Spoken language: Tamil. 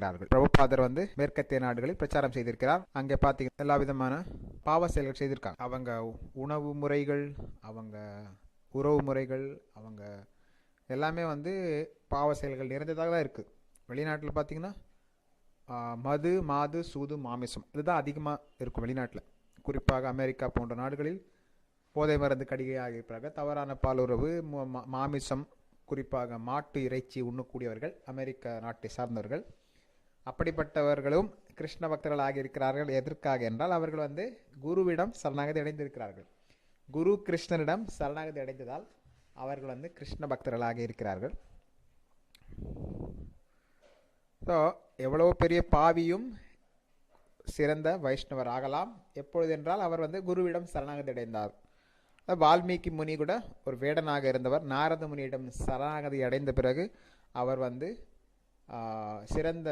பிரபுபாதர் மேற்கத்திய நாடுகளில் பிரச்சாரம் செய்திருக்கிறார். அங்கே பார்த்தீங்கன்னா எல்லா விதமான பாவ செயல்கள் செய்திருக்காங்க. அவங்க உணவு முறைகள், அவங்க உறவு முறைகள், அவங்க எல்லாமே பாவ செயல்கள் நிறைந்ததாக தான் இருக்குது. வெளிநாட்டில் பார்த்தீங்கன்னா மது, மாது, சூது, மாமிசம் இதுதான் அதிகமாக இருக்கும் வெளிநாட்டில். குறிப்பாக அமெரிக்கா போன்ற நாடுகளில் போதை மருந்து கடிகை ஆகியிருப்பார்கள். தவறான பாலுறவு, மாமிசம், குறிப்பாக மாட்டு இறைச்சி உண்ணக்கூடியவர்கள் அமெரிக்க நாட்டை சார்ந்தவர்கள். அப்படிப்பட்டவர்களும் கிருஷ்ண பக்தர்கள் ஆகியிருக்கிறார்கள். எதற்காக என்றால் அவர்கள் குருவிடம் சரணாகதி அடைந்திருக்கிறார்கள். குரு கிருஷ்ணனிடம் சரணாகதி அடைந்ததால் அவர்கள் கிருஷ்ண பக்தர்களாக இருக்கிறார்கள். ஸோ எவ்வளவு பெரிய பாவியும் சிறந்த வைஷ்ணவர் ஆகலாம். எப்பொழுது என்றால் அவர் குருவிடம் சரணாகதி அடைந்தார். வால்மீகி முனி கூட ஒரு வேடனாக இருந்தவர். நாரத முனியிடம் சரணாகதி அடைந்த பிறகு அவர் சிறந்த